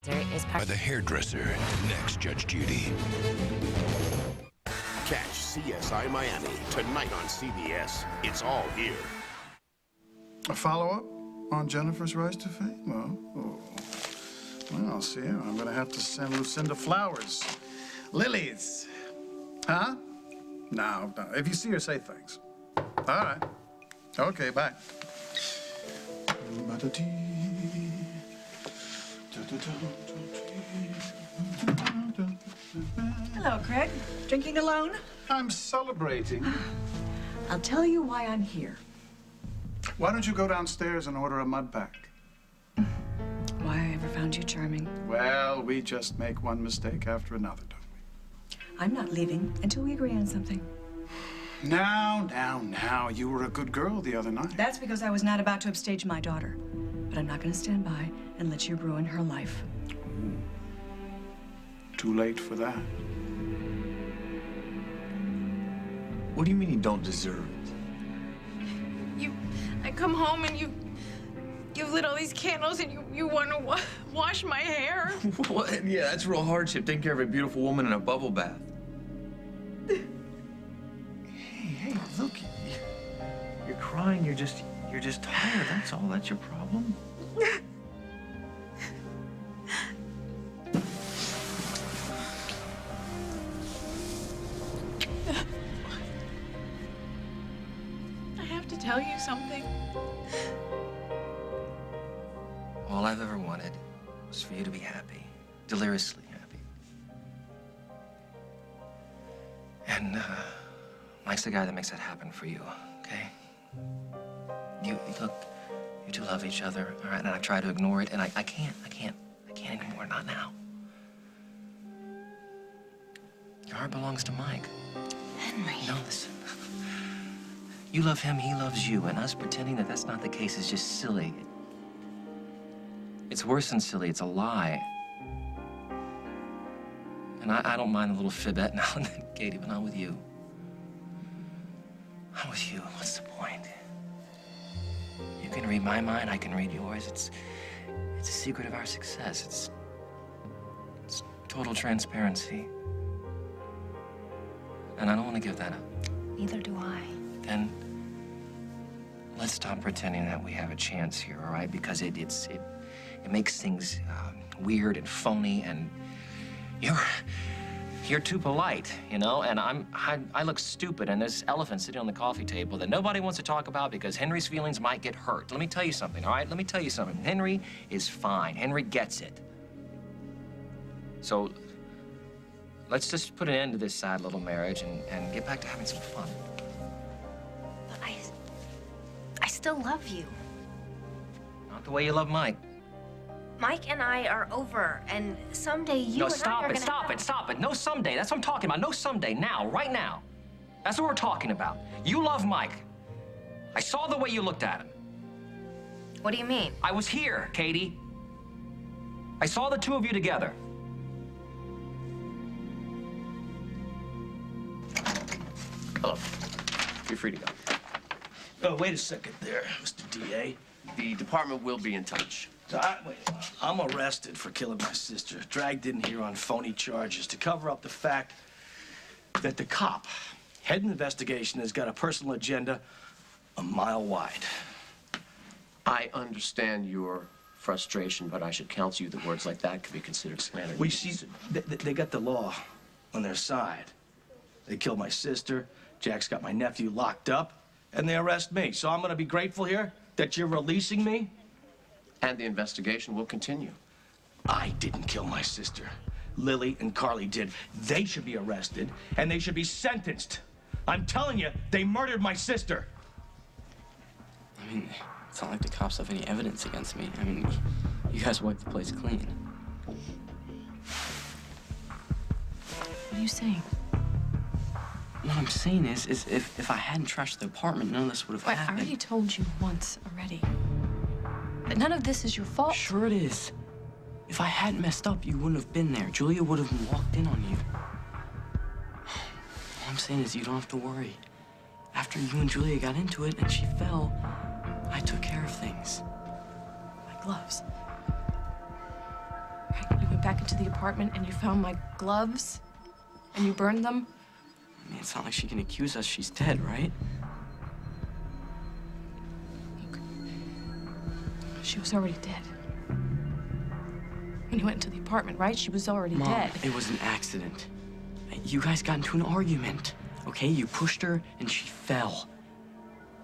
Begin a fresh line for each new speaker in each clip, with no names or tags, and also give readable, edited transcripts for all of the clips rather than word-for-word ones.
By the hairdresser, next Judge Judy.
Catch CSI Miami tonight on CBS. It's all here.
A follow-up on Jennifer's rise to fame? Well, see, I'm gonna have to send Lucinda flowers. Lilies. Huh? No. If you see her, say thanks. All right. Okay, bye.
Hello, Craig. Drinking alone?
I'm celebrating.
I'll tell you why I'm here.
Why don't you go downstairs and order a mud pack?
Why I ever found you charming.
Well, we just make one mistake after another, don't we?
I'm not leaving until we agree on something.
Now. You were a good girl the other night.
That's because I was not about to upstage my daughter. But I'm not going to stand by and let you ruin her life.
Too late for that.
What do you mean you don't deserve it?
I come home and you lit all these candles and you want to wash my hair.
What? Yeah, that's real hardship, taking care of a beautiful woman in a bubble bath. Hey, look, you're crying, you're just tired, that's all, that's your problem.
I have to tell you something.
All I've ever wanted was for you to be happy, deliriously happy. And Mike's the guy that makes that happen for you, okay? Look, you two love each other, all right? And I try to ignore it, and I can't anymore, not now. Your heart belongs to Mike.
Henry.
No, listen. You love him, he loves you, and us pretending that that's not the case is just silly. It's worse than silly, it's a lie. And I don't mind a little fibette now and then, Katie, but not with you. Not with you. What's the point? You can read my mind, I can read yours. It's a secret of our success. It's total transparency. And I don't want to give that up.
Neither do I.
Then let's stop pretending that we have a chance here, all right? Because it makes things weird and phony, and you're too polite, you know? And I look stupid, and there's elephants sitting on the coffee table that nobody wants to talk about because Henry's feelings might get hurt. Let me tell you something, all right? Let me tell you something. Henry is fine. Henry gets it. So let's just put an end to this sad little marriage and get back to having some fun.
But I still love you.
Not the way you love Mike.
Mike and I are over, and someday you and I are gonna...
Stop it. No someday. That's what I'm talking about. No someday. Now, right now. That's what we're talking about. You love Mike. I saw the way you looked at him.
What do you mean?
I was here, Katie. I saw the two of you together. Hello. You're free to go.
Oh, wait a second there, Mr. DA.
The department will be in touch.
I'm arrested for killing my sister, dragged in here on phony charges to cover up the fact that the cop heading the investigation has got a personal agenda a mile wide.
I understand your frustration, but I should counsel you that words like that could be considered slander.
We see, they got the law on their side. They killed my sister, Jack's got my nephew locked up, and they arrest me. So I'm gonna be grateful here that you're releasing me?
And the investigation will continue.
I didn't kill my sister. Lily and Carly did. They should be arrested, and they should be sentenced. I'm telling you, they murdered my sister.
I mean, it's not like the cops have any evidence against me. I mean, you guys wiped the place clean.
What are you saying?
What I'm saying is if I hadn't trashed the apartment, none of this would have happened.
I already told you once already. But none of this is your fault.
Sure it is. If I hadn't messed up, you wouldn't have been there. Julia would have walked in on you. All I'm saying is you don't have to worry. After you and Julia got into it and she fell, I took care of things.
My gloves. Right. went back into the apartment and you found my gloves and you burned them.
I mean, it's not like she can accuse us. She's dead, right?
Look, she was already dead. When you went into the apartment, right? She was already
Mom,
dead.
it was an accident. You guys got into an argument, okay? You pushed her and she fell.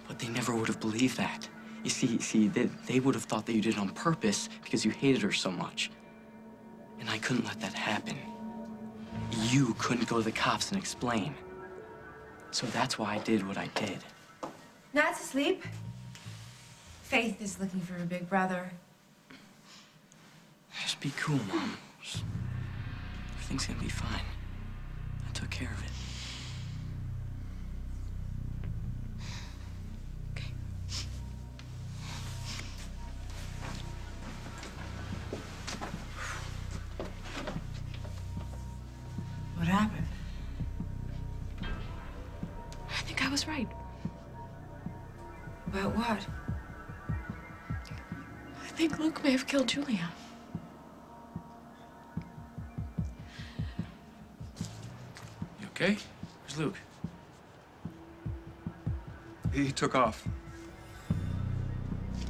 But they never would have believed that. You see, they would have thought that you did it on purpose because you hated her so much. And I couldn't let that happen. You couldn't go to the cops and explain. So that's why I did what I did.
Nat's asleep. Faith is looking for a big brother.
Just be cool, Mom. Everything's gonna be fine. I took care of it.
Okay.
What happened?
I think I was right.
About what?
I think Luke may have killed Julia.
You okay? Where's Luke?
He took off.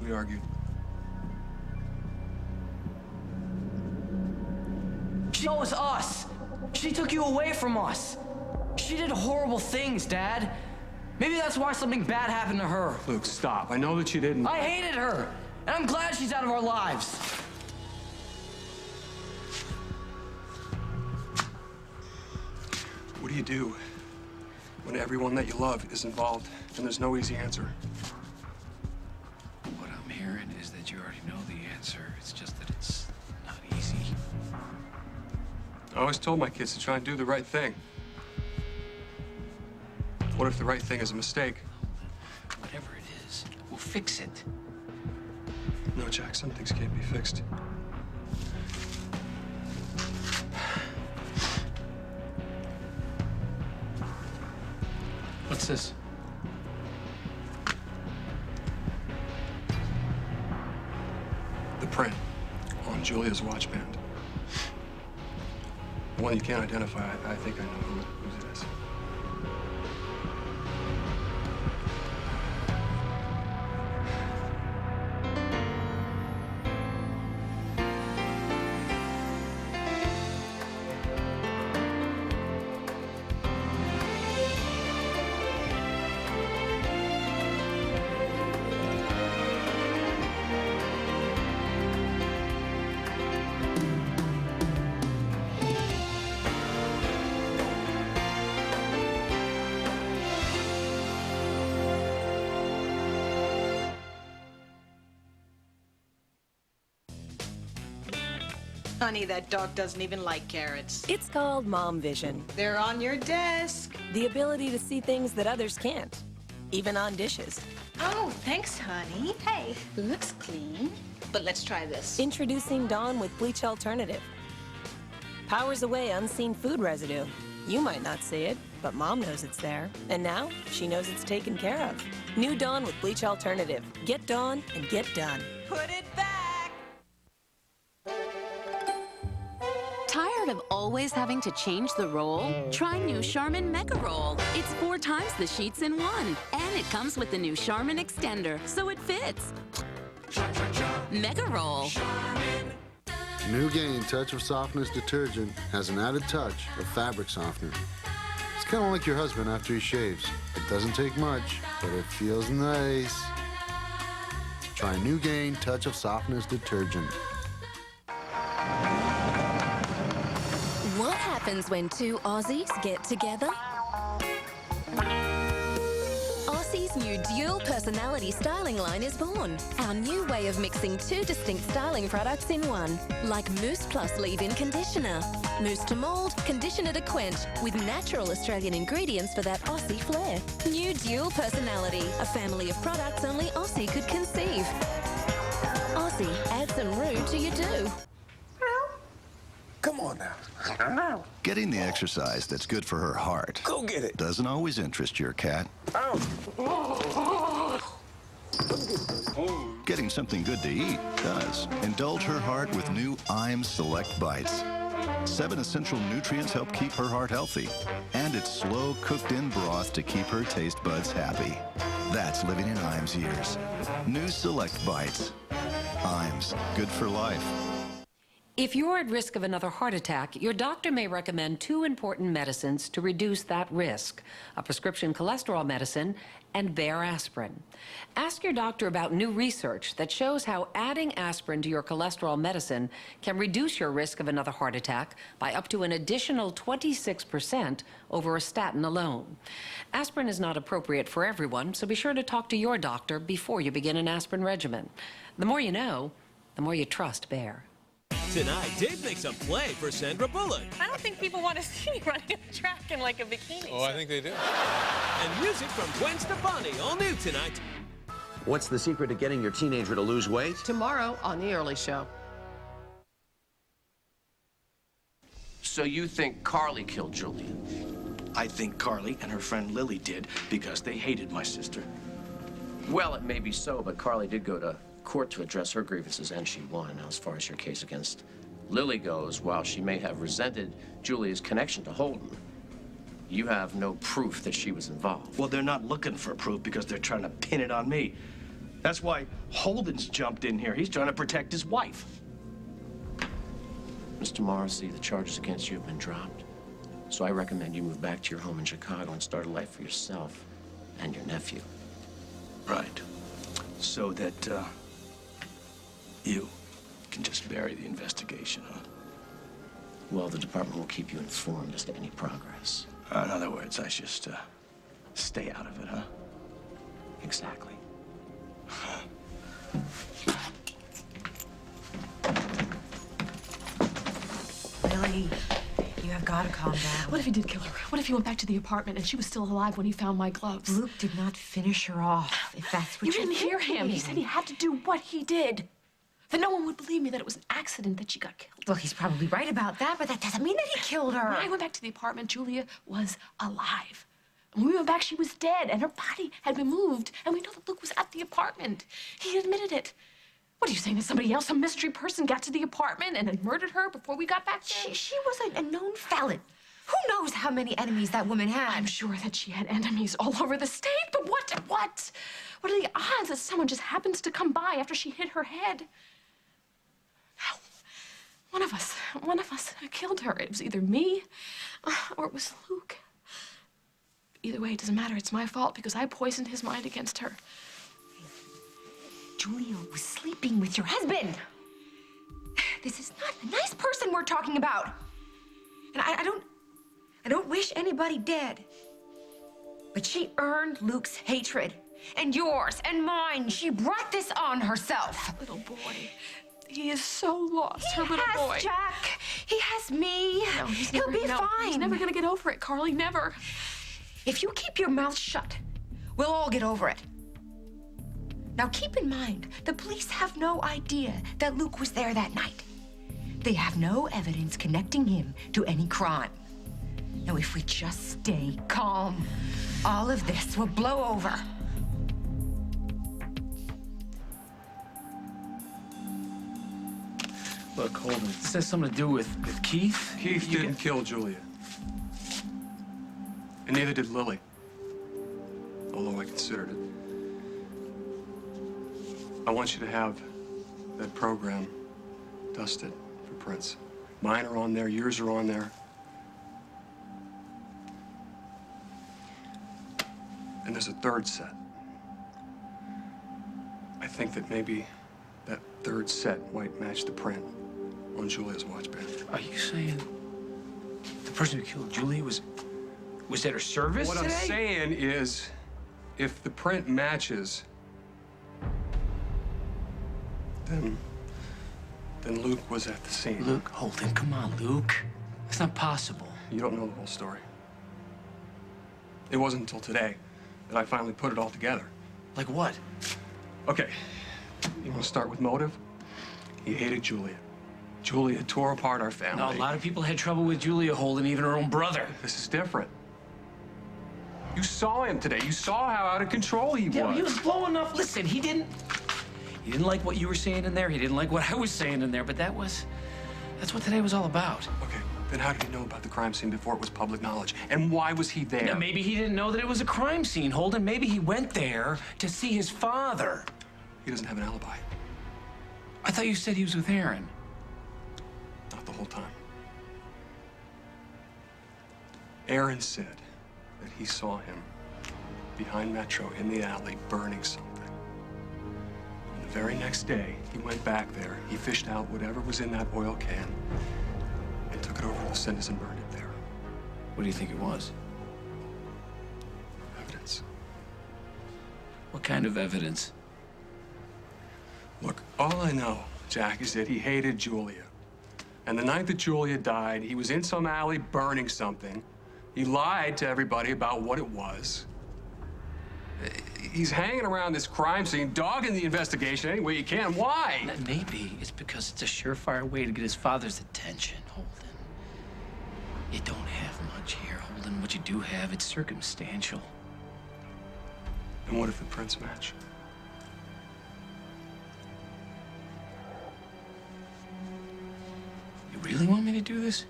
We argued.
She was us. She took you away from us. She did horrible things, Dad. Maybe that's why something bad happened to her.
Luke, stop. I know that you didn't.
I hated her, and I'm glad she's out of our lives.
What do you do when everyone that you love is involved and there's no easy answer?
What I'm hearing is that you already know the answer. It's just that it's not easy.
I always told my kids to try and do the right thing. What if the right thing is a mistake?
Whatever it is, we'll fix it.
No, Jack, some things can't be fixed.
What's this?
The print on Julia's watch band. The one you can't identify. I think I know whose it is.
Honey, that dog doesn't even like carrots.
It's called Mom Vision.
They're on your desk.
The ability to see things that others can't, even on dishes.
Oh, thanks, honey. Hey, looks clean. But let's try this.
Introducing Dawn with Bleach Alternative. Powers away unseen food residue. You might not see it, but Mom knows it's there. And now, she knows it's taken care of. New Dawn with Bleach Alternative. Get Dawn and get done.
Put it back.
Tired of always having to change the roll? Try new Charmin Mega Roll. It's 4 times the sheets in one. And it comes with the new Charmin Extender, so it fits. Mega Roll.
New Gain Touch of Softness detergent has an added touch of fabric softener. It's kind of like your husband after he shaves. It doesn't take much, but it feels nice. Try New Gain Touch of Softness detergent.
What happens when two Aussies get together? Aussie's new dual personality styling line is born. Our new way of mixing 2 distinct styling products in one. Like Mousse Plus Leave-In Conditioner. Mousse to mold, conditioner to quench, with natural Australian ingredients for that Aussie flair. New dual personality, a family of products only Aussie could conceive. Aussie, add some rude to your do.
Come on now. Getting the exercise that's good for her heart.
Go get it.
Doesn't always interest your cat. Get
getting something good to eat does. Indulge her heart with new Iams Select Bites. 7 essential nutrients help keep her heart healthy. And it's slow cooked in broth to keep her taste buds happy. That's living in Iams years. New Select Bites. Iams, good for life.
If you're at risk of another heart attack, your doctor may recommend 2 important medicines to reduce that risk: a prescription cholesterol medicine and Bayer aspirin. Ask your doctor about new research that shows how adding aspirin to your cholesterol medicine can reduce your risk of another heart attack by up to an additional 26% over a statin alone. Aspirin is not appropriate for everyone, so be sure to talk to your doctor before you begin an aspirin regimen. The more you know, the more you trust Bayer.
Tonight, Dave makes a play for Sandra Bullock.
I don't think people want to see me running a track in like a bikini.
Oh, I think they do. And music from Gwen Stefani, all new tonight.
What's the secret to getting your teenager to lose weight?
Tomorrow on The Early Show. So you think Carly killed Julia?
I think Carly and her friend Lily did because they hated my sister.
Well, it may be so, but Carly did go to court to address her grievances, and she won. Now, as far as your case against Lily goes, while she may have resented Julia's connection to Holden, you have no proof that she was involved.
Well, they're not looking for proof because they're trying to pin it on me. That's why Holden's jumped in here. He's trying to protect his wife.
Mr. Morrissey, the charges against you have been dropped. So I recommend you move back to your home in Chicago and start a life for yourself and your nephew.
Right. So that, you can just bury the investigation, huh?
Well, the department will keep you informed as to any progress.
In other words, I just, stay out of it, huh?
Exactly.
Lily, you have got to calm down.
What if he did kill her? What if he went back to the apartment and she was still alive when he found my gloves?
Luke did not finish her off, if that's what
You didn't hear him. He said he had to do what he did. Then no one would believe me that it was an accident that she got killed.
Well, he's probably right about that, but that doesn't mean that he killed her.
When I went back to the apartment, Julia was alive. And when we went back, she was dead, and her body had been moved. And we know that Luke was at the apartment. He admitted it. What are you saying, that somebody else, some mystery person, got to the apartment and had murdered her before we got back there?
She was a known felon. Who knows how many enemies that woman had?
I'm sure that she had enemies all over the state, but what are the odds that someone just happens to come by after she hit her head? One of us killed her. It was either me or it was Luke. Either way, it doesn't matter. It's my fault because I poisoned his mind against her.
Julia was sleeping with your husband. This is not a nice person we're talking about. And I don't wish anybody dead. But she earned Luke's hatred and yours and mine. She brought this on herself.
Little boy. He is so lost, her little boy.
He has Jack. He has me.
No,
He'll be fine.
He's never gonna get over it, Carly, never.
If you keep your mouth shut, we'll all get over it. Now keep in mind, the police have no idea that Luke was there that night. They have no evidence connecting him to any crime. Now if we just stay calm, all of this will blow over.
Look, Holden, this has something to do with Keith.
Keith didn't kill Julia. And neither did Lily. Although I considered it. I want you to have that program dusted for prints. Mine are on there, yours are on there. And there's a third set. I think that maybe that third set might match the print on Julia's watch band.
Are you saying the person who killed Julia was at her service
What
today?
I'm saying is, if the print matches, then Luke was at the scene.
Luke, Holden, come on, Luke. It's not possible.
You don't know the whole story. It wasn't until today that I finally put it all together.
Like what?
Okay, you want to start with motive? He hated Julia. Julia tore apart our family.
No, a lot of people had trouble with Julia, Holden, even her own brother.
This is different. You saw him today. You saw how out of control he was.
Yeah, he was blowing up. Listen, he didn't
He didn't like what you were saying in there. He didn't like what I was saying in there, but that's what today was all about.
Okay, then how did he know about the crime scene before it was public knowledge? And why was he there?
Yeah, maybe he didn't know that it was a crime scene, Holden. Maybe he went there to see his father.
He doesn't have an alibi.
I thought you said he was with Aaron.
Not the whole time. Aaron said that he saw him behind Metro in the alley burning something. And the very next day, he went back there, he fished out whatever was in that oil can and took it over to the Cinders and burned it there.
What do you think it was?
Evidence.
What kind of evidence?
Look, all I know, Jack, is that he hated Julia. And the night that Julia died, he was in some alley burning something. He lied to everybody about what it was. He's hanging around this crime scene, dogging the investigation any way he can. Why?
Maybe it's because it's a surefire way to get his father's attention, Holden. You don't have much here, Holden. What you do have, it's circumstantial.
And what if the prints match?
You really want me to do this?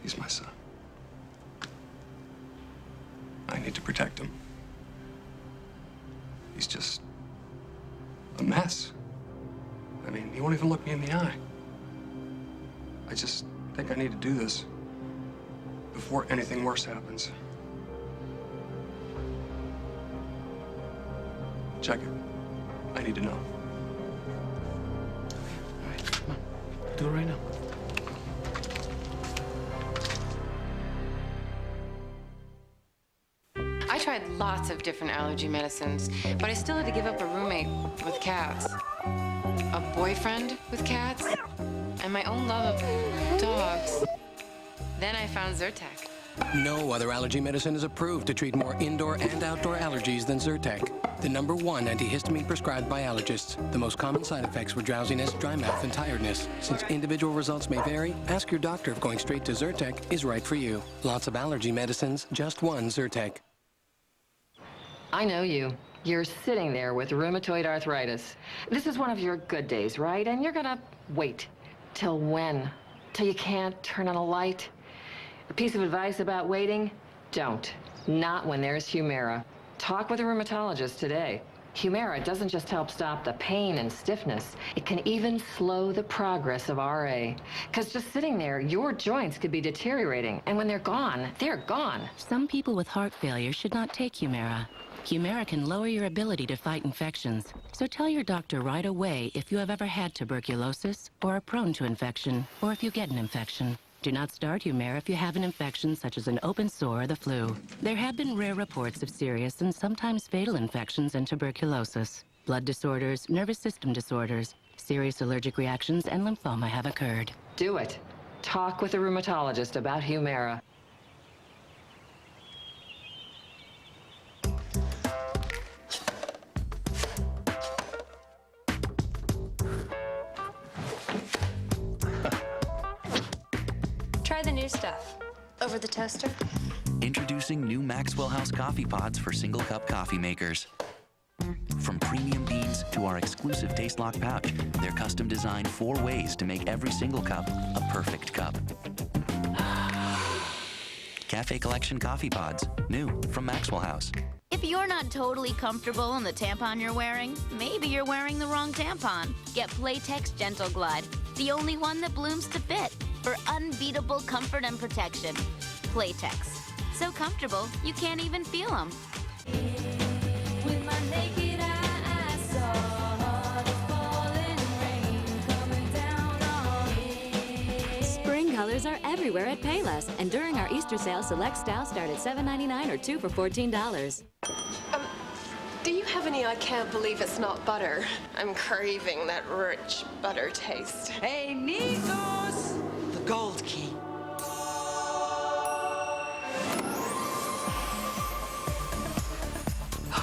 He's my son. I need to protect him. He's just a mess. I mean, he won't even look me in the eye. I just think I need to do this before anything worse happens. Check it. I need to know.
All right, come on. Do it right now.
I tried lots of different allergy medicines, but I still had to give up a roommate with cats, a boyfriend with cats, and my own love of dogs. Then I found Zyrtec.
No other allergy medicine is approved to treat more indoor and outdoor allergies than Zyrtec, the #1 antihistamine prescribed by allergists. The most common side effects were drowsiness, dry mouth, and tiredness. Since individual results may vary, ask your doctor if going straight to Zyrtec is right for you. Lots of allergy medicines, just one Zyrtec.
I know you. You're sitting there with rheumatoid arthritis. This is one of your good days, right? And you're gonna wait. Till when? Till you can't turn on a light? A piece of advice about waiting? Don't. Not when there's Humira. Talk with a rheumatologist today. Humira doesn't just help stop the pain and stiffness. It can even slow the progress of RA. Because just sitting there, your joints could be deteriorating. And when they're gone, they're gone.
Some people with heart failure should not take Humira. Humira can lower your ability to fight infections. So tell your doctor right away if you have ever had tuberculosis or are prone to infection, or if you get an infection. Do not start Humira if you have an infection such as an open sore or the flu. There have been rare reports of serious and sometimes fatal infections and tuberculosis. Blood disorders, nervous system disorders, serious allergic reactions, and lymphoma have occurred.
Do it. Talk with a rheumatologist about Humira.
Try the new stuff. Over the toaster?
Introducing new Maxwell House coffee pods for single cup coffee makers. From premium beans to our exclusive Taste Lock pouch, they're custom designed 4 ways to make every single cup a perfect cup. Cafe Collection coffee pods, new from Maxwell House.
If you're not totally comfortable in the tampon you're wearing, maybe you're wearing the wrong tampon. Get Playtex Gentle Glide, the only one that blooms to fit, for unbeatable comfort and protection. Playtex. So comfortable, you can't even feel them.
With my naked eye, I saw the falling rain coming down on me.
Spring colors are everywhere at Payless, and during our Easter sale, select styles start at $7.99 or 2 for $14.
Do you have any I can't believe it's not butter? I'm craving that rich butter taste.
Hey, Nikos! The gold key.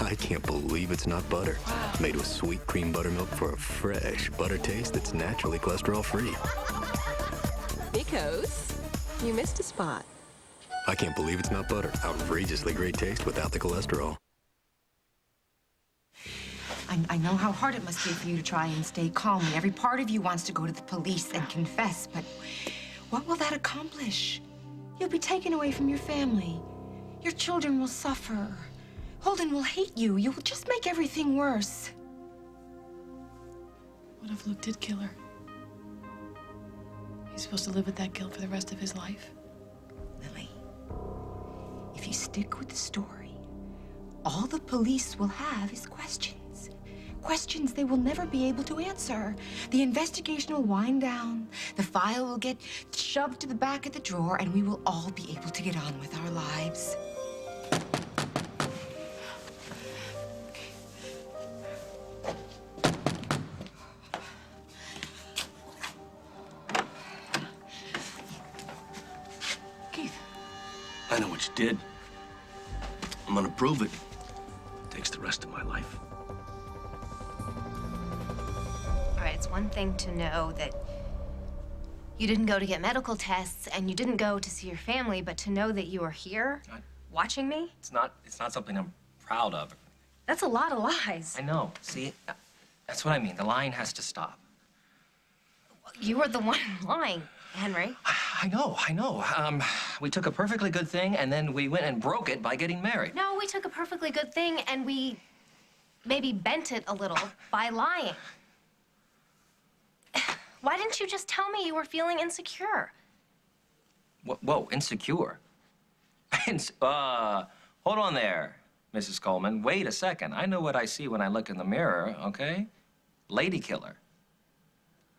I can't believe it's not butter. Wow. Made with sweet cream buttermilk for a fresh butter taste that's naturally cholesterol-free.
Because you missed a spot.
I can't believe it's not butter. Outrageously great taste without the cholesterol.
I know how hard it must be for you to try and stay calm when every part of you wants to go to the police and confess, but what will that accomplish? You'll be taken away from your family. Your children will suffer. Holden will hate you. You will just make everything worse.
What if Luke did kill her? He's supposed to live with that guilt for the rest of his life.
Lily, if you stick with the story, all the police will have is questions. Questions they will never be able to answer. The investigation will wind down, the file will get shoved to the back of the drawer, and we will all be able to get on with our lives.
Keith. I know what you did. I'm gonna prove it. It takes the rest of my life.
All right, it's one thing to know that you didn't go to get medical tests and you didn't go to see your family, but to know that you were here watching me?
It's not something I'm proud of.
That's a lot of lies.
I know. See, that's what I mean. The lying has to stop.
You were the one lying, Henry.
I know. We took a perfectly good thing and then we went and broke it by getting married.
No, we took a perfectly good thing and we maybe bent it a little by lying. Why didn't you just tell me you were feeling insecure?
Whoa, insecure? Hold on there, Mrs. Coleman. Wait a second. I know what I see when I look in the mirror, okay? Lady killer.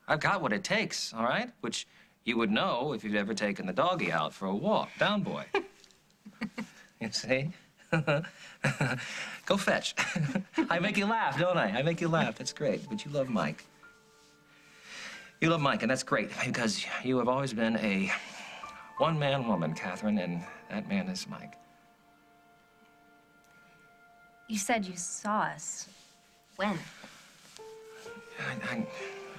I've got what it takes, all right? Which you would know if you'd ever taken the doggy out for a walk. Down, boy. You see? Go fetch. I make you laugh, don't I? I make you laugh. That's great. But you love Mike. You love Mike, and that's great because you have always been a one-man woman, Catherine, and that man is Mike.
You said you saw us. When?
I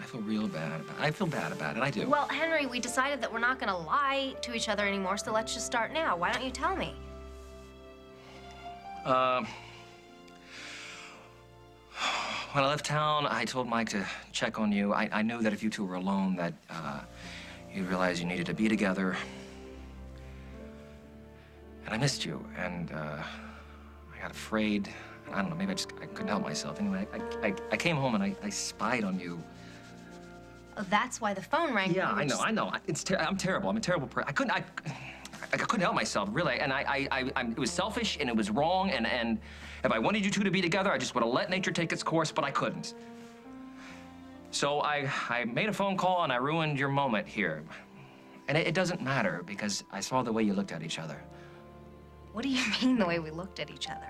feel real bad about it. I feel bad about it. I do.
Well, Henry, we decided that we're not gonna lie to each other anymore, so let's just start now. Why don't you tell me?
When I left town, I told Mike to check on you. I knew that if you two were alone, that you'd realize you needed to be together. And I missed you, and I got afraid. I don't know, maybe I couldn't help myself. Anyway, I came home and I spied on you.
Oh, that's why the phone rang.
Yeah, I know. I'm terrible. I'm a terrible person. I couldn't help myself, really. And it was selfish and it was wrong. And if I wanted you two to be together, I just would have let nature take its course, but I couldn't. So I made a phone call and I ruined your moment here. And it doesn't matter because I saw the way you looked at each other.
What do you mean the way we looked at each other?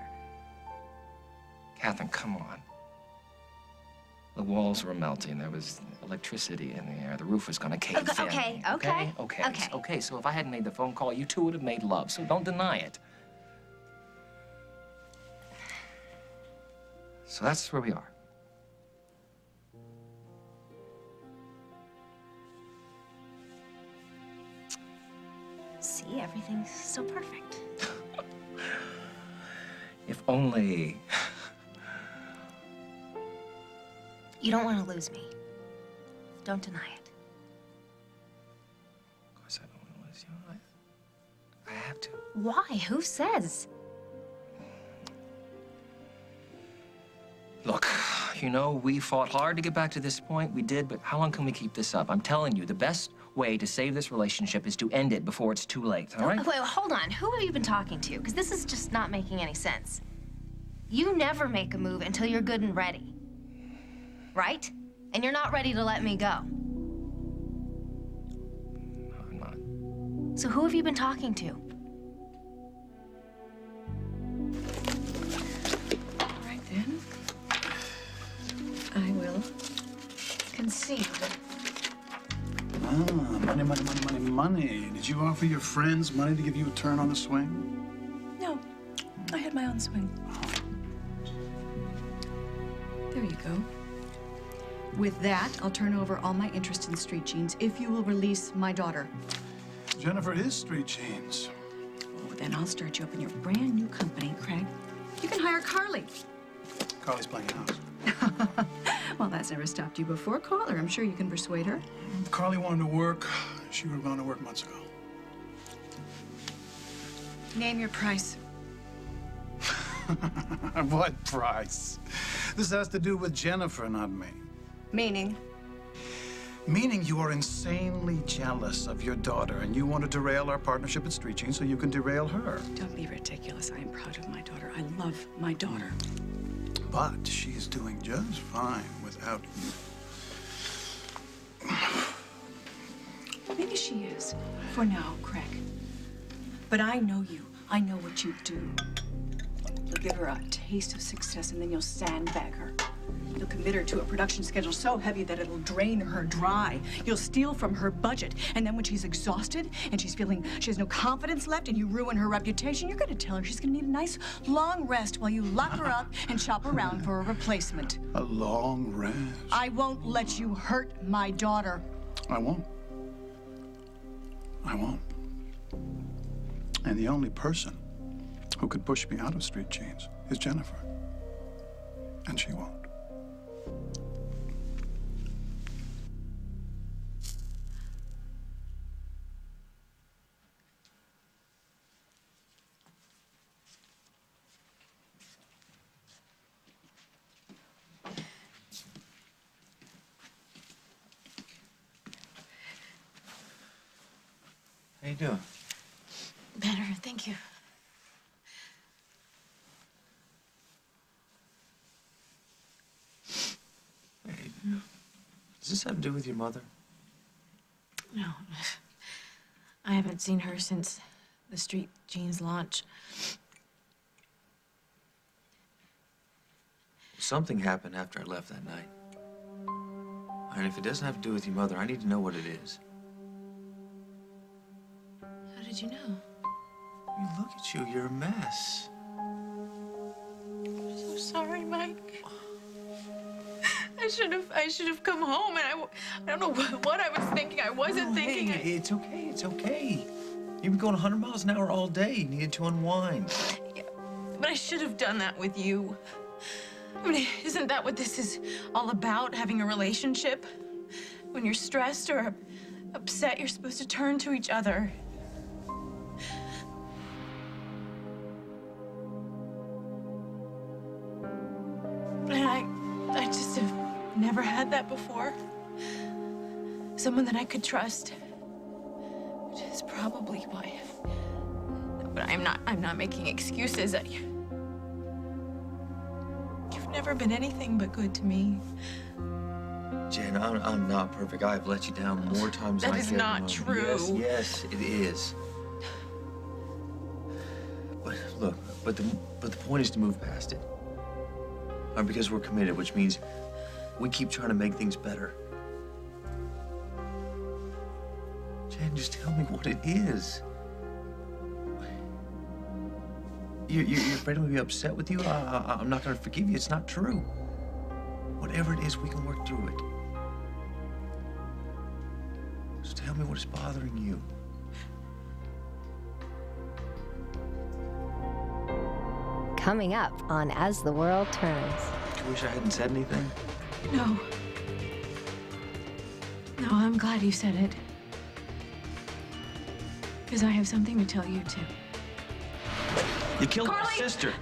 Catherine, come on. The walls were melting. There was electricity in the air. The roof was gonna cave in. Okay. So if I hadn't made the phone call, you two would have made love. So don't deny it. So that's where we are.
See, everything's so perfect.
If only.
You don't want to lose me. Don't deny it.
Of course I don't want to lose you. I have to.
Why? Who says?
Look, you know, we fought hard to get back to this point. We did, but how long can we keep this up? I'm telling you, the best way to save this relationship is to end it before it's too late, all right?
Wait, hold on. Who have you been talking to? Because this is just not making any sense. You never make a move until you're good and ready. Right? And you're not ready to let me go.
No, I'm not.
So who have you been talking to?
All right, then. I will concede.
Money. Did you offer your friends money to give you a turn on the swing?
No, I had my own swing. There you go.
With that, I'll turn over all my interest in Street Jeans if you will release my daughter.
Jennifer is Street Jeans.
then I'll start you up in your brand new company, Craig. You can hire Carly.
Carly's playing house.
Well, that's never stopped you before. Call her. I'm sure you can persuade her.
If Carly wanted to work, she would have gone to work months ago.
Name your price.
What price? This has to do with Jennifer, not me.
Meaning?
Meaning you are insanely jealous of your daughter, and you want to derail our partnership at Street Jeans so you can derail her.
Don't be ridiculous. I am proud of my daughter. I love my daughter.
But she's doing just fine without you.
Maybe she is. For now, Craig. But I know you. I know what you do. You'll give her a taste of success, and then you'll sandbag her. You'll commit her to a production schedule so heavy that it'll drain her dry. You'll steal from her budget, and then when she's exhausted and she's feeling she has no confidence left and you ruin her reputation, you're gonna tell her she's gonna need a nice long rest while you lock her up and shop around for a replacement.
A long rest?
I won't let you hurt my daughter.
I won't. I won't. And the only person who could push me out of Street Jeans is Jennifer. And she won't.
How you doing?
Better, thank you.
Hey, does this have to do with your mother?
No. I haven't seen her since the Street Jeans launch.
Something happened after I left that night. And if it doesn't have to do with your mother, I need to know what it is.
How did you know?
I mean, look at you. You're a mess.
I'm so sorry, Mike. I should have come home, and I don't know what I was thinking. I wasn't thinking.
Hey, it's okay. It's okay. You've been going 100 miles an hour all day. You needed to unwind.
Yeah, but I should have done that with you. I mean, isn't that what this is all about, having a relationship? When you're stressed or upset, you're supposed to turn to each other. And I just have never had that before. Someone that I could trust. Which is probably why. But I'm not making excuses. You've never been anything but good to me.
Jen, I'm not perfect. I've let you down more times than I
That is
care to
not
remember.
true.
Yes, it is. But look, but the point is to move past it. Because we're committed, which means we keep trying to make things better. Jen, just tell me what it is. You're afraid I'm gonna be upset with you? I'm not gonna forgive you. It's not true. Whatever it is, we can work through it. So tell me what is bothering you.
Coming up on As the World Turns.
Do you wish I hadn't said anything?
No. No, I'm glad you said it. Because I have something to tell you, too.
You killed
Carly!
my sister.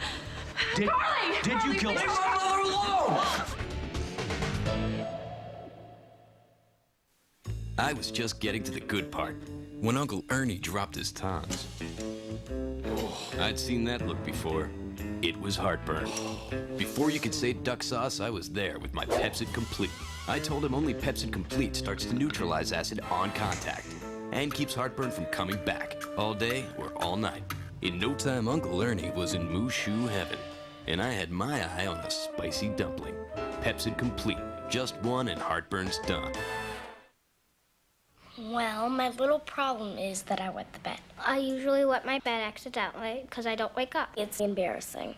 Carly!
Did
Carly,
you kill
please!
my mother alone?
I was just getting to the good part when Uncle Ernie dropped his tons. I'd seen that look before. It was heartburn. Before you could say duck sauce, I was there with my Pepsid Complete. I told him only Pepsid Complete starts to neutralize acid on contact and keeps heartburn from coming back all day or all night. In no time, Uncle Ernie was in Mushu heaven, and I had my eye on a spicy dumpling. Pepsid Complete, just one and heartburn's done.
Well, my little problem is that I wet the bed. I usually wet my bed accidentally because I don't wake up. It's embarrassing.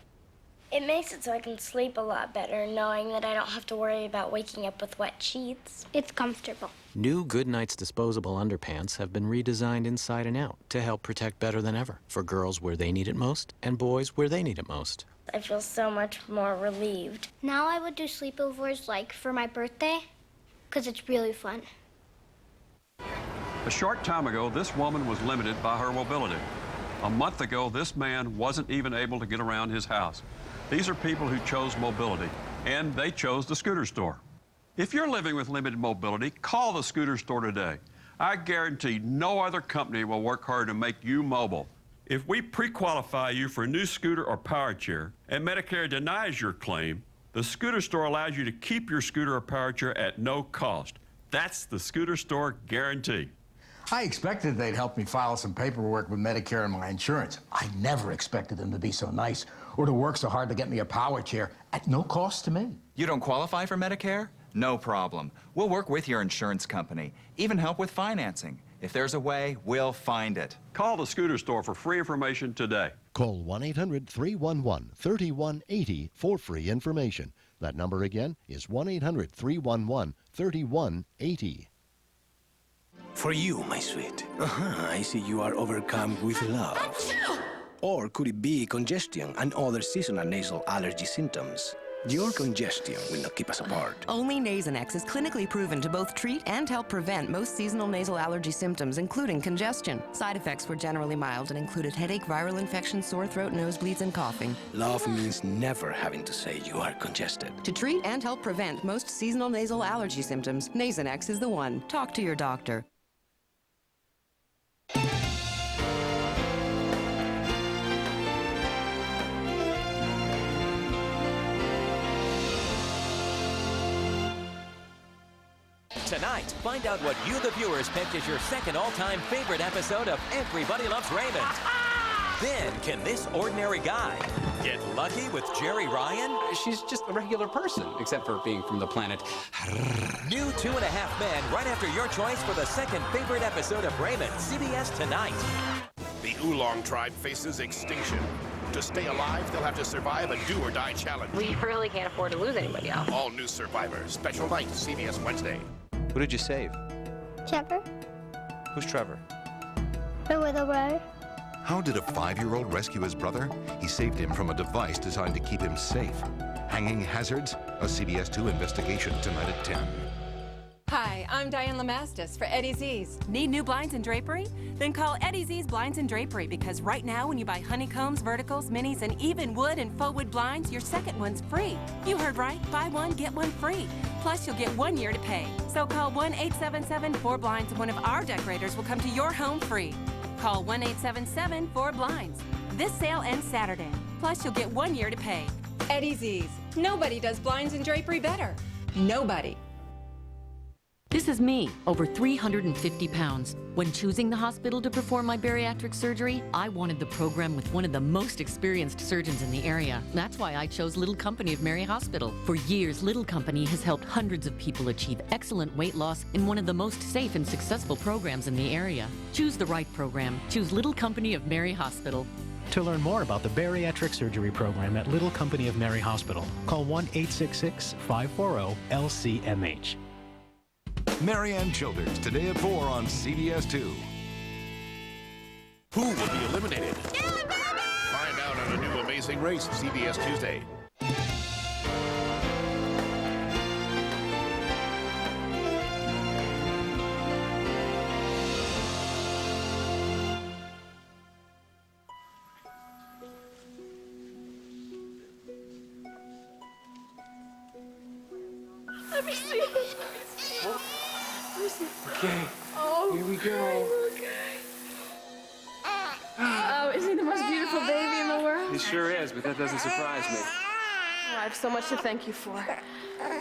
It makes it so I can sleep a lot better, knowing that I don't have to worry about waking up with wet sheets. It's comfortable.
New Goodnight's disposable underpants have been redesigned inside and out to help protect better than ever for girls where they need it most and boys where they need it most.
I feel so much more relieved. Now I would do sleepovers like for my birthday, because it's really fun.
A short time ago, this woman was limited by her mobility. A month ago, this man wasn't even able to get around his house. These are people who chose mobility, and they chose the scooter store. If you're living with limited mobility, call the scooter store today. I guarantee no other company will work hard to make you mobile. If we pre-qualify you for a new scooter or power chair, and Medicare denies your claim, the scooter store allows you to keep your scooter or power chair at no cost. That's the scooter store guarantee.
I expected they'd help me file some paperwork with Medicare and my insurance. I never expected them to be so nice or to work so hard to get me a power chair at no cost to me.
You don't qualify for Medicare? No problem. We'll work with your insurance company, even help with financing. If there's a way, we'll find it.
Call the scooter store for free information today.
Call 1-800-311-3180 for free information. That number again is 1-800-311-3180.
For you, my sweet. I see you are overcome with love. Or could it be congestion and other seasonal nasal allergy symptoms? Your congestion will not keep us apart.
Only Nasonex is clinically proven to both treat and help prevent most seasonal nasal allergy symptoms, including congestion. Side effects were generally mild and included headache, viral infection, sore throat, nosebleeds, and coughing.
Love means never having to say you are congested.
To treat and help prevent most seasonal nasal allergy symptoms, Nasonex is the one. Talk to your doctor.
Tonight, find out what you, the viewers, picked as your second all-time favorite episode of Everybody Loves Raymond. Then, can this ordinary guy get lucky with Jerry Ryan?
She's just a regular person, except for being from the planet.
New 2.5 Men right after your choice for the second favorite episode of Raymond, CBS Tonight.
The Oolong tribe faces extinction. To stay alive, they'll have to survive a do-or-die challenge.
We really can't afford to lose anybody else.
All new survivors. Special night, CBS Wednesday.
Who did you save?
Trevor,
Who's Trevor?
the little brother.
How did a 5-year-old rescue his brother? He saved him from a device designed to keep him safe. Hanging hazards? A CBS 2 investigation tonight at 10.
Hi, I'm Diane Lamastis for Eddie Z's. Need new blinds and drapery? Then call Eddie Z's Blinds and Drapery, because right now when you buy honeycombs, verticals, minis, and even wood and faux wood blinds, your second one's free. You heard right. Buy one, get one free. Plus, you'll get 1 year to pay. So call 1-877-4BLINDS and one of our decorators will come to your home free. Call 1-877-4BLINDS. This sale ends Saturday. Plus, you'll get 1 year to pay. Eddie Z's. Nobody does blinds and drapery better. Nobody.
This is me, over 350 pounds. When choosing the hospital to perform my bariatric surgery, I wanted the program with one of the most experienced surgeons in the area. That's why I chose Little Company of Mary Hospital. For years, Little Company has helped hundreds of people achieve excellent weight loss in one of the most safe and successful programs in the area. Choose the right program. Choose Little Company of Mary Hospital.
To learn more about the bariatric surgery program at Little Company of Mary Hospital, call 1-866-540-LCMH.
Marianne Childers, today at 4 on CBS 2.
Who will be eliminated? Find out on a new Amazing Race, CBS Tuesday.
Let me see.
Okay,
Oh,
here we go.
Okay. Oh, is he the most beautiful baby in the world?
He sure is, but that doesn't surprise me.
Oh, I have so much to thank you for.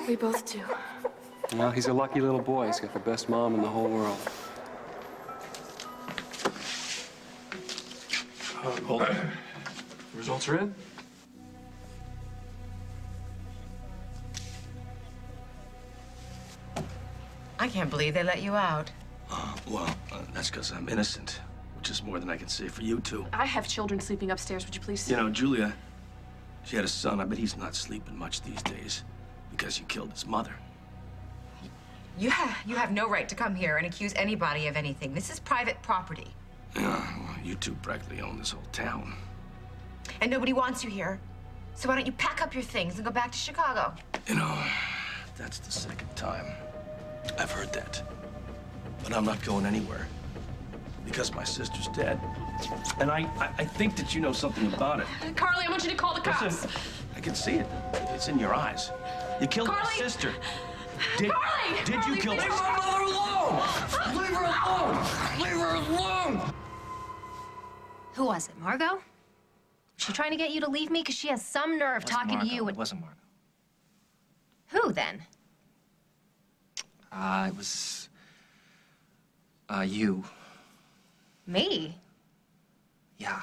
We both do.
Well, he's a lucky little boy. He's got the best mom in the whole world.
Hold on. Results are in?
I can't believe they let you out.
That's because I'm innocent, which is more than I can say for you two.
I have children sleeping upstairs. Would you please?
You know, Julia, She had a son. I bet he's not sleeping much these days because you killed his mother.
You have no right to come here and accuse anybody of anything. This is private property.
Yeah, well, you two practically own this whole town.
And nobody wants you here. So why don't you pack up your things and go back to Chicago?
You know, that's the second time I've heard that. But I'm not going anywhere because my sister's dead. And I think that you know something about it.
Carly, I want you to call the cops.
Listen, I can see it. It's in your eyes. You killed my sister. Did you kill her?
Leave my mother alone! Leave her alone! Leave her alone!
Who was it, Margot? Was she trying to get you to leave me because she has some nerve talking to you?
It wasn't Margot.
Who then?
It was you.
Me?
Yeah.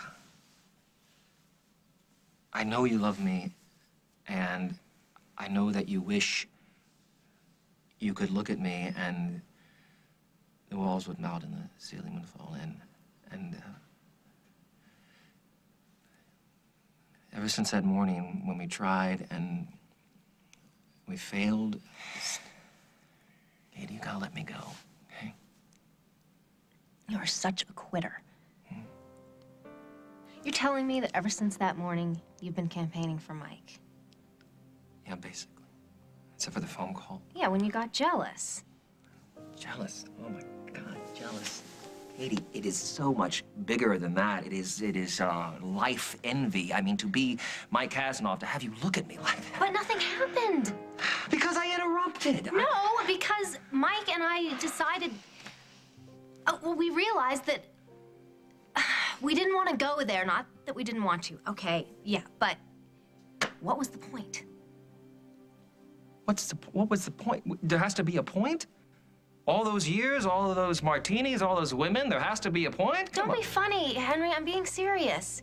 I know you love me, and I know that you wish you could look at me and the walls would melt and the ceiling would fall in. And ever since that morning when we tried and we failed, Katie, you gotta let me go, okay?
You're such a quitter. You're telling me that ever since that morning, you've been campaigning for Mike?
Yeah, basically. Except for the phone call.
Yeah, when you got jealous.
Jealous? Oh my God, jealous. Katie, it is so much bigger than that. It is life envy. I mean, to be Mike Hasanoff, to have you look at me like that.
But nothing happened.
Because I interrupted.
No, because Mike and I decided, well, we realized that we didn't want to go there. Not that we didn't want to. Okay, yeah, but what was the point?
What was the point? There has to be a point? All those years, all of those martinis, all those women, there has to be a point?
Don't be funny, Henry. I'm being serious.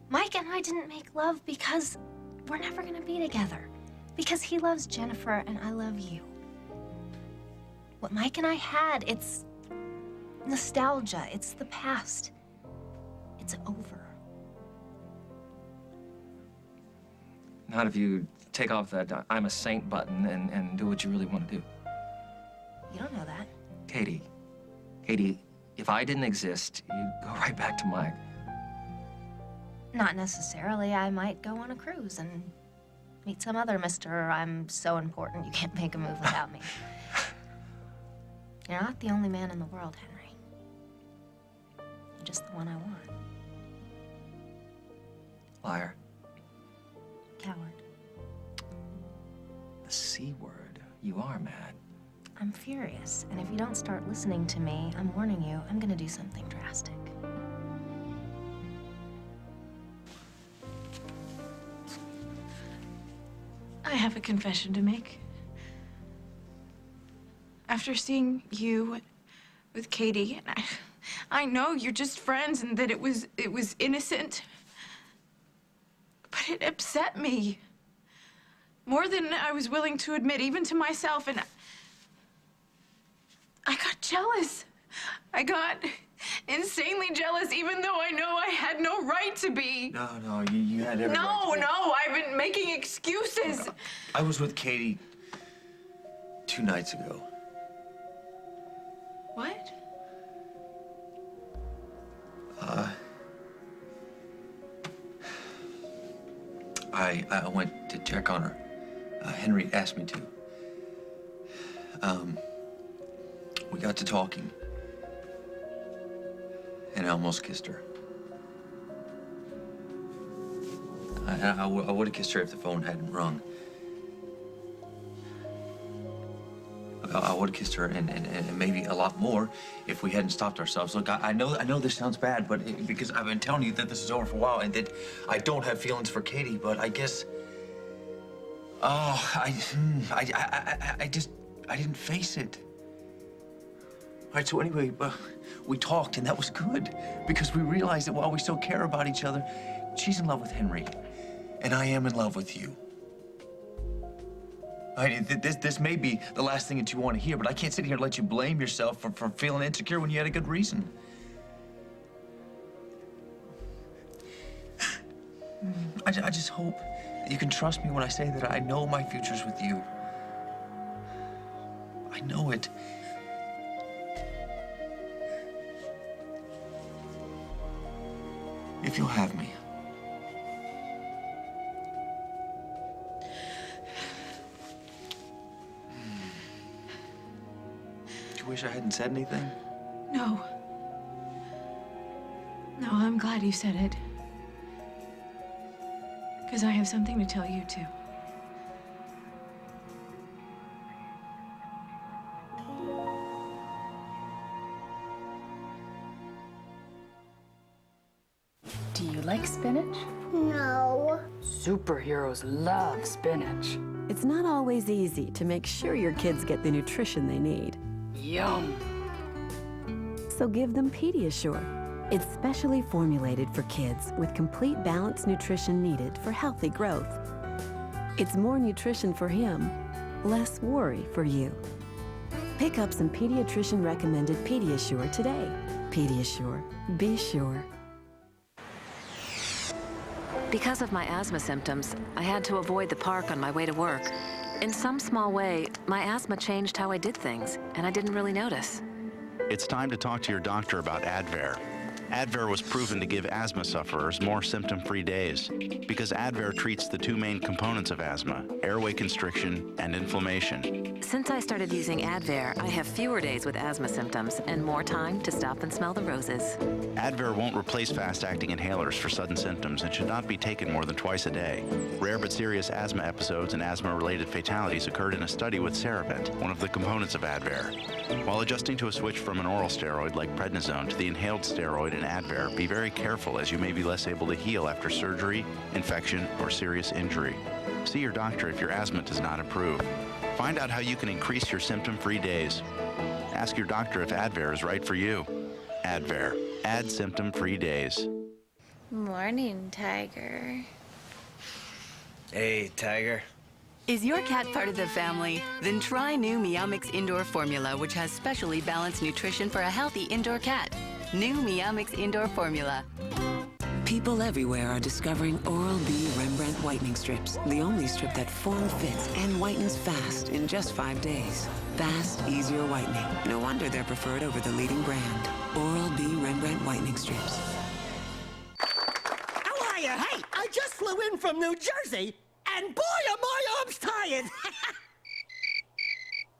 Mike and I didn't make love because we're never gonna be together. Because he loves Jennifer and I love you. What Mike and I had, it's nostalgia. It's the past. It's over.
Not if you take off that I'm a saint button and do what you really want to do.
You don't know that.
Katie, if I didn't exist, you'd go right back to Mike.
Not necessarily. I might go on a cruise and meet some other Mr. I'm so important you can't make a move without me. You're not the only man in the world, Henry. You're just the one I want.
Liar.
Coward.
The C word. You are mad.
I'm furious, and if you don't start listening to me, I'm warning you, I'm gonna do something drastic.
I have a confession to make. After seeing you with Katie, and I know you're just friends and that it was innocent, but it upset me more than I was willing to admit, even to myself, and I got jealous. I got insanely jealous, even though I know I had no right to be.
No, you had every right to be.
No, I've been making excuses.
I was with Katie 2 nights ago.
What?
I went to check on her. Henry asked me to. We got to talking, and I almost kissed her. I would have kissed her if the phone hadn't rung. I would have kissed her, and maybe a lot more if we hadn't stopped ourselves. Look, I know this sounds bad, but because I've been telling you that this is over for a while and that I don't have feelings for Katie, but I guess, I didn't face it. All right, so anyway, we talked, and that was good because we realized that while we still care about each other, she's in love with Henry, and I am in love with you. This may be the last thing that you want to hear, but I can't sit here and let you blame yourself for feeling insecure when you had a good reason.
I just hope that you can trust me when I say that I know my future's with you. I know it. If you'll have me. Do you wish I hadn't said anything?
No. No, I'm glad you said it. Because I have something to tell you, too.
Do you like spinach?
No.
Superheroes love spinach.
It's not always easy to make sure your kids get the nutrition they need.
Yum.
So give them Pediasure. It's specially formulated for kids with complete balanced nutrition needed for healthy growth. It's more nutrition for him, less worry for you. Pick up some pediatrician-recommended Pediasure today. Pediasure. Be sure.
Because of my asthma symptoms, I had to avoid the park on my way to work. In some small way, my asthma changed how I did things, and I didn't really notice.
It's time to talk to your doctor about Advair. Advair was proven to give asthma sufferers more symptom-free days because Advair treats the two main components of asthma, airway constriction and inflammation.
Since I started using Advair, I have fewer days with asthma symptoms and more time to stop and smell the roses.
Advair won't replace fast-acting inhalers for sudden symptoms and should not be taken more than twice a day. Rare but serious asthma episodes and asthma-related fatalities occurred in a study with Ceravent, one of the components of Advair. While adjusting to a switch from an oral steroid like prednisone to the inhaled steroid in Advair, be very careful as you may be less able to heal after surgery, infection, or serious injury. See your doctor if your asthma does not improve. Find out how you can increase your symptom-free days. Ask your doctor if Advair is right for you. Advair. Add symptom-free days.
Morning, Tiger.
Hey, Tiger.
Is your cat part of the family? Then try new Meow Mix Indoor Formula, which has specially balanced nutrition for a healthy indoor cat. New Meow Mix Indoor Formula.
People everywhere are discovering Oral-B Rembrandt whitening strips, the only strip that form fits and whitens fast in just 5 days. Fast, easier whitening. No wonder they're preferred over the leading brand. Oral-B Rembrandt whitening strips.
How are you? Hey, I just flew in from New Jersey, and boy, are my arms tired!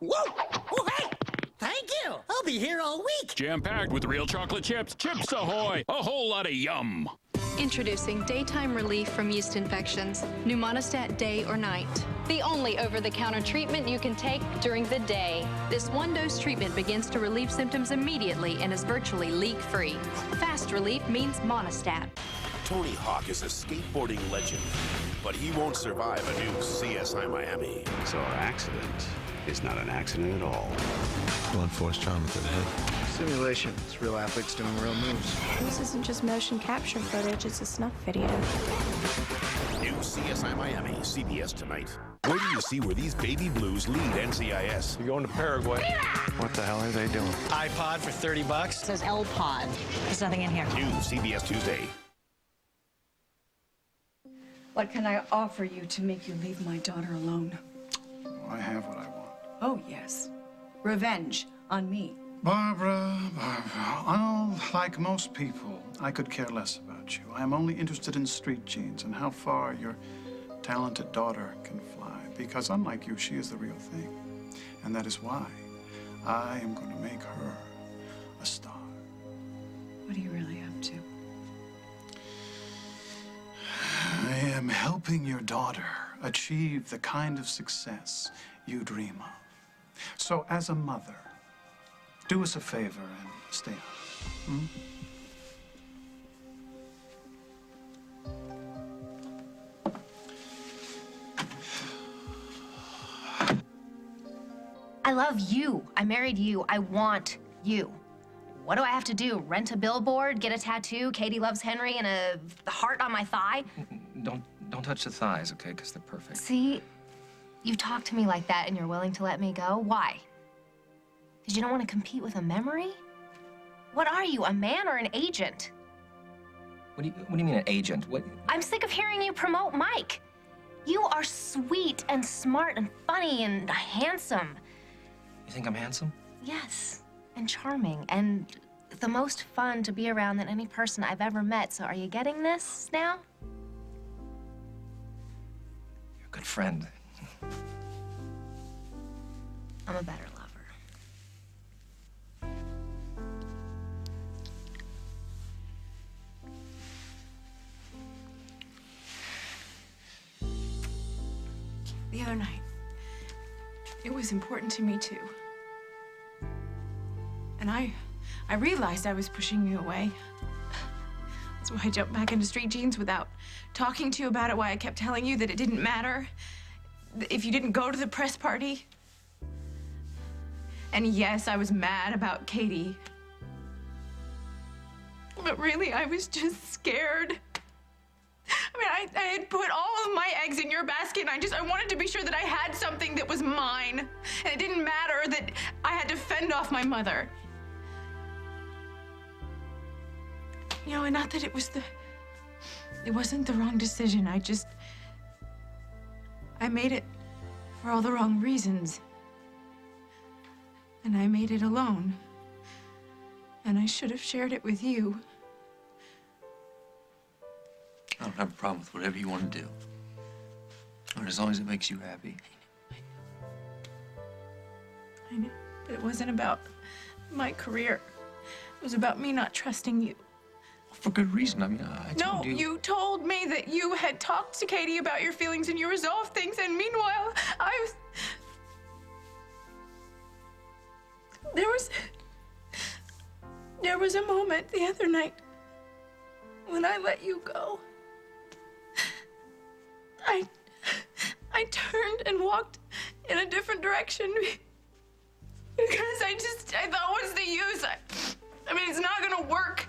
Whoa! Oh, hey! Thank you! I'll be here all week!
Jam-packed with real chocolate chips. Chips Ahoy! A whole lot of yum!
Introducing daytime relief from yeast infections. New Monostat Day or Night. The only over-the-counter treatment you can take during the day. This one-dose treatment begins to relieve symptoms immediately and is virtually leak-free. Fast relief means Monostat.
Tony Hawk is a skateboarding legend, but he won't survive a new CSI Miami.
So our accident is not an accident at all. Blunt force trauma to the head.
Simulation. It's real athletes doing real moves.
This isn't just motion capture footage, it's a snuff video.
New CSI Miami, CBS tonight. Where do you see where these baby blues lead NCIS?
You're going to Paraguay. What the hell are they doing?
iPod for $30.
It says L-Pod. There's nothing in here.
New CBS Tuesday.
What can I offer you to make you leave my daughter alone?
I have what I want.
Oh, yes. Revenge on me.
Barbara, unlike most people, I could care less about you. I am only interested in street genes and how far your talented daughter can fly. Because unlike you, she is the real thing. And that is why I am going to make her a star.
What are you really up to?
I am helping your daughter achieve the kind of success you dream of. So as a mother, do us a favor and stay on.
I love you. I married you. I want you. What do I have to do? Rent a billboard, get a tattoo, Katie loves Henry, and a heart on my thigh?
Don't touch the thighs, okay? Because they're perfect.
See, you talk to me like that and you're willing to let me go. Why? Because you don't want to compete with a memory? What are you, a man or an agent?
What do you mean an agent? What?
I'm sick of hearing you promote Mike. You are sweet and smart and funny and handsome.
You think I'm handsome?
Yes, and charming and the most fun to be around than any person I've ever met. So are you getting this now?
You're a good friend.
I'm a better lover.
The other night, it was important to me too. And I realized I was pushing you away. That's why I jumped back into street jeans without talking to you about it, why I kept telling you that it didn't matter if you didn't go to the press party. And yes, I was mad about Katie. But really, I was just scared. I mean, I had put all of my eggs in your basket, and I wanted to be sure that I had something that was mine. And it didn't matter that I had to fend off my mother. You know, and not that it wasn't the wrong decision. I made it for all the wrong reasons. And I made it alone. And I should have shared it with you.
I don't have a problem with whatever you want to do. Or as long as it makes you happy.
I know, but it wasn't about my career. It was about me not trusting you.
For good reason. I mean, I told you.
No, you told me that you had talked to Katie about your feelings and you resolved things, and meanwhile, There was a moment the other night when I let you go. I turned and walked in a different direction because I thought, what's the use? I mean, it's not gonna work.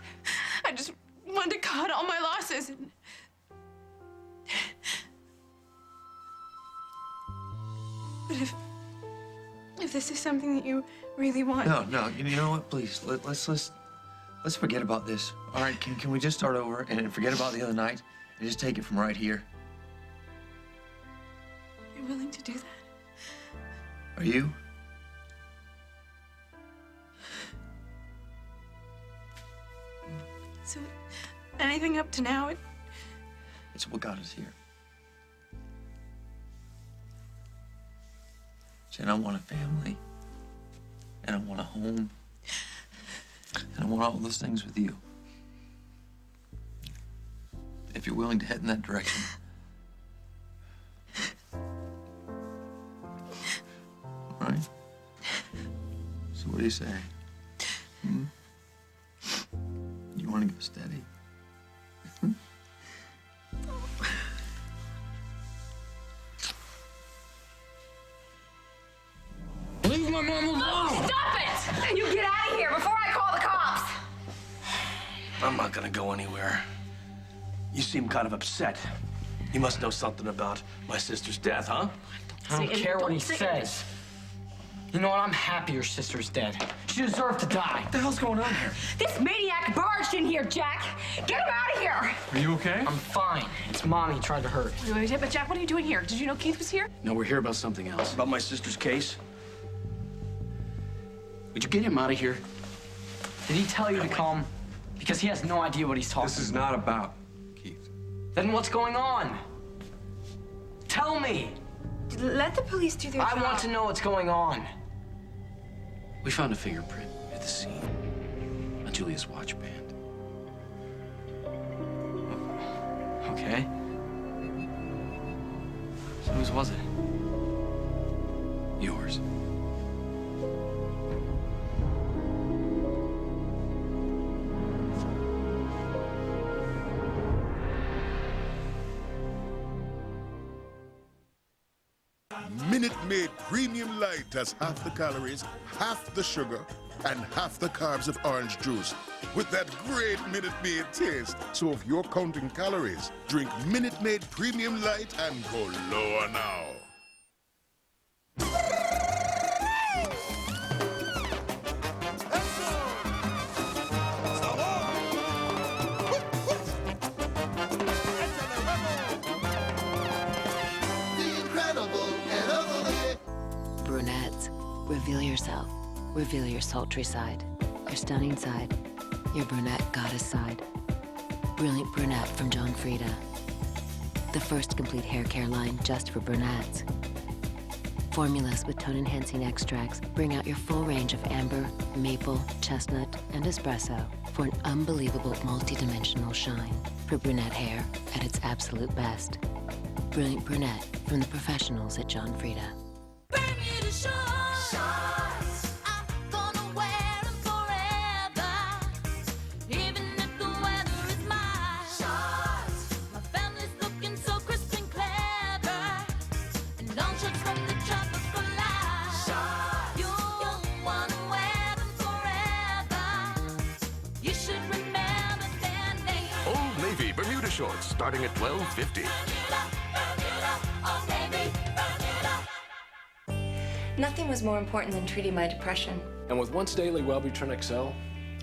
I just wanted to cut all my losses. But if this is something that you really want.
No, you know what? Please, let's forget about this. All right, can we just start over and forget about the other night and just take it from right here?
You're willing to do that?
Are you?
So, anything up to now,
It's what got us here. Jen, I want a family. And I want a home. And I want all those things with you. If you're willing to head in that direction. All right? So what do you say? Hmm? You want to go steady?
Leave my mom alone!
Stop it! You get out of here before I call the cops!
I'm not gonna go anywhere. You seem kind of upset. You must know something about my sister's death, huh?
I don't care what he says. You know what? I'm happy your sister's dead. She deserved to die.
What the hell's going on here?
This maniac barged in here, Jack! Get him out of here!
Are you okay? I'm fine. It's Mommy who tried to hurt.
Wait, but Jack, what are you doing here? Did you know Keith was here?
No, we're here about something else. About my sister's case?
Would you get him out of here? Did he tell you to come? Because he has no idea what he's talking about.
This is not about Keith.
Then what's going on? Tell me!
Let the police do their job.
I want to know what's going on.
We found a fingerprint at the scene on Julia's watch band.
Okay. So whose was it?
Yours.
Minute Maid Premium Light has half the calories, half the sugar, and half the carbs of orange juice. With that great Minute Maid taste. So if you're counting calories, drink Minute Maid Premium Light and go lower now.
Reveal yourself. Reveal your sultry side, your stunning side, your brunette goddess side. Brilliant Brunette from John Frieda. The first complete hair care line just for brunettes. Formulas with tone-enhancing extracts bring out your full range of amber, maple, chestnut, and espresso for an unbelievable multi-dimensional shine for brunette hair at its absolute best. Brilliant Brunette from the professionals at John Frieda.
Shorts starting at $12.50.
Nothing was more important than treating my depression.
And with Once Daily Wellbutrin XL,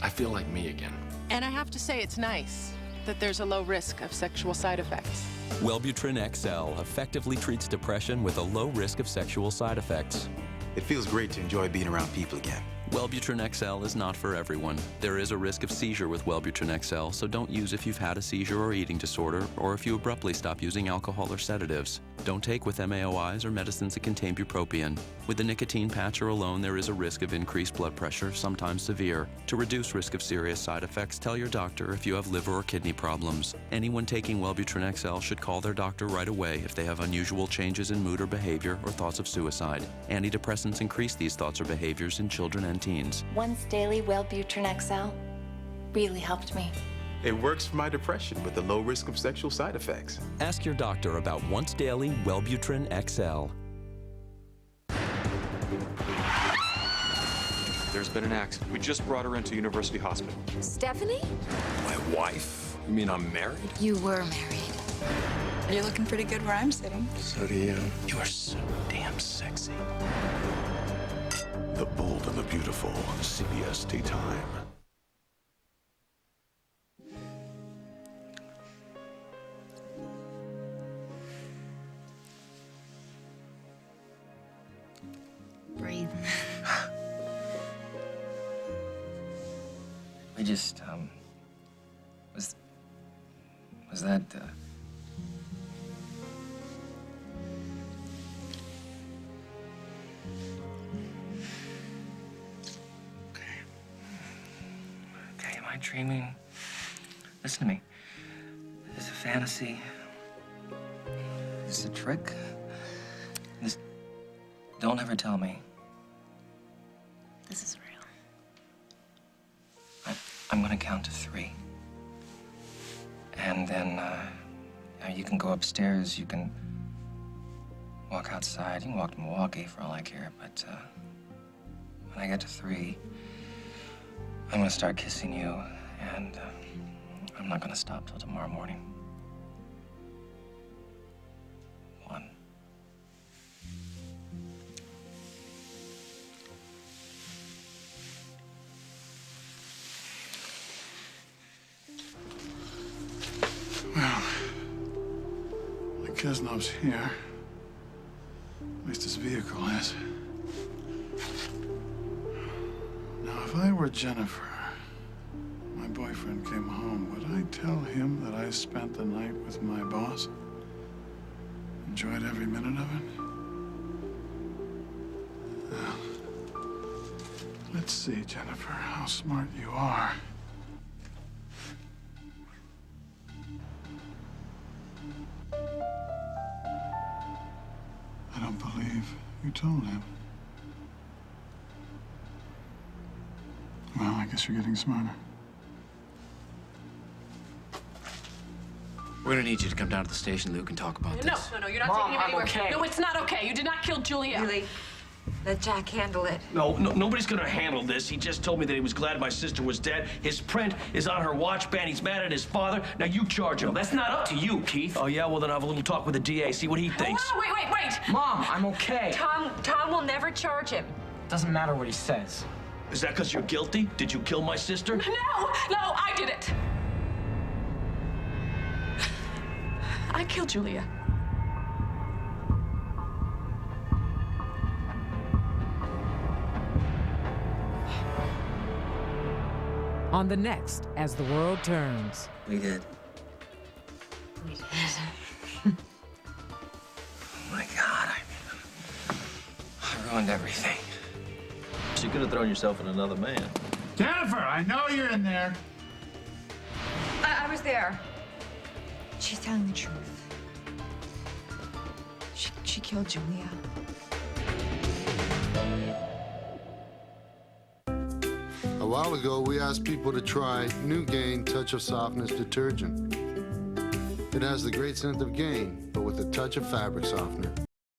I feel like me again.
And I have to say, it's nice that there's a low risk of sexual side effects.
Wellbutrin XL effectively treats depression with a low risk of sexual side effects.
It feels great to enjoy being around people again.
Wellbutrin XL is not for everyone. There is a risk of seizure with Wellbutrin XL, so don't use if you've had a seizure or eating disorder, or if you abruptly stop using alcohol or sedatives. Don't take with MAOIs or medicines that contain bupropion. With the nicotine patch or alone, there is a risk of increased blood pressure, sometimes severe. To reduce risk of serious side effects, tell your doctor if you have liver or kidney problems. Anyone taking Wellbutrin XL should call their doctor right away if they have unusual changes in mood or behavior or thoughts of suicide. Antidepressants increase these thoughts or behaviors in children and teens.
Once Daily Wellbutrin XL really helped me.
It works for my depression with a low risk of sexual side effects.
Ask your doctor about Once Daily Wellbutrin XL.
There's been an accident. We just brought her into University Hospital.
Stephanie?
My wife? You mean I'm married?
You were married.
You're looking pretty good where I'm sitting.
So do you.
You are so damn sexy. The Bold and the Beautiful, CBS Daytime.
Breathe.
We just, was that, Okay, am I dreaming? Listen to me. Is this a fantasy? Is this a trick? Don't ever tell me.
This is real.
I'm gonna count to 3. And then, you can go upstairs, you can walk outside, you can walk to Milwaukee for all I care, but, when I get to 3, I'm gonna start kissing you, and, I'm not gonna stop till tomorrow morning. 1.
Well, Kisnov's here. At least his vehicle is. Now, if I were Jennifer, my boyfriend came home, would I tell him that I spent the night with my boss? Enjoyed every minute of it? Well, let's see, Jennifer, how smart you are. I don't believe you told him. Well, I guess you're getting smarter.
We're gonna need you to come down to the station, Luke, and talk about this.
No, you're not
Mom,
taking him
I'm
anywhere.
okay.
No, it's not okay. You did not kill Julia.
Really? Let Jack handle it.
No, nobody's gonna handle this. He just told me that he was glad my sister was dead. His print is on her watch band. He's mad at his father. Now you charge him.
That's not up to you, Keith.
Oh, yeah? Well, then I'll have a little talk with the DA, see what he thinks.
Oh, wait.
Mom, I'm okay.
Tom will never charge him.
Doesn't matter what he says.
Is that because you're guilty? Did you kill my sister?
No, I did it. I killed Julia.
on the next As the World Turns.
We did.
We did.
Oh my God, I ruined everything.
You could have thrown yourself in another man.
Jennifer, I know you're in there.
I was there.
She's telling the truth. She killed Julia.
A while ago, we asked people to try New Gain Touch of Softness detergent. It has the great scent of Gain, but with a touch of fabric softener.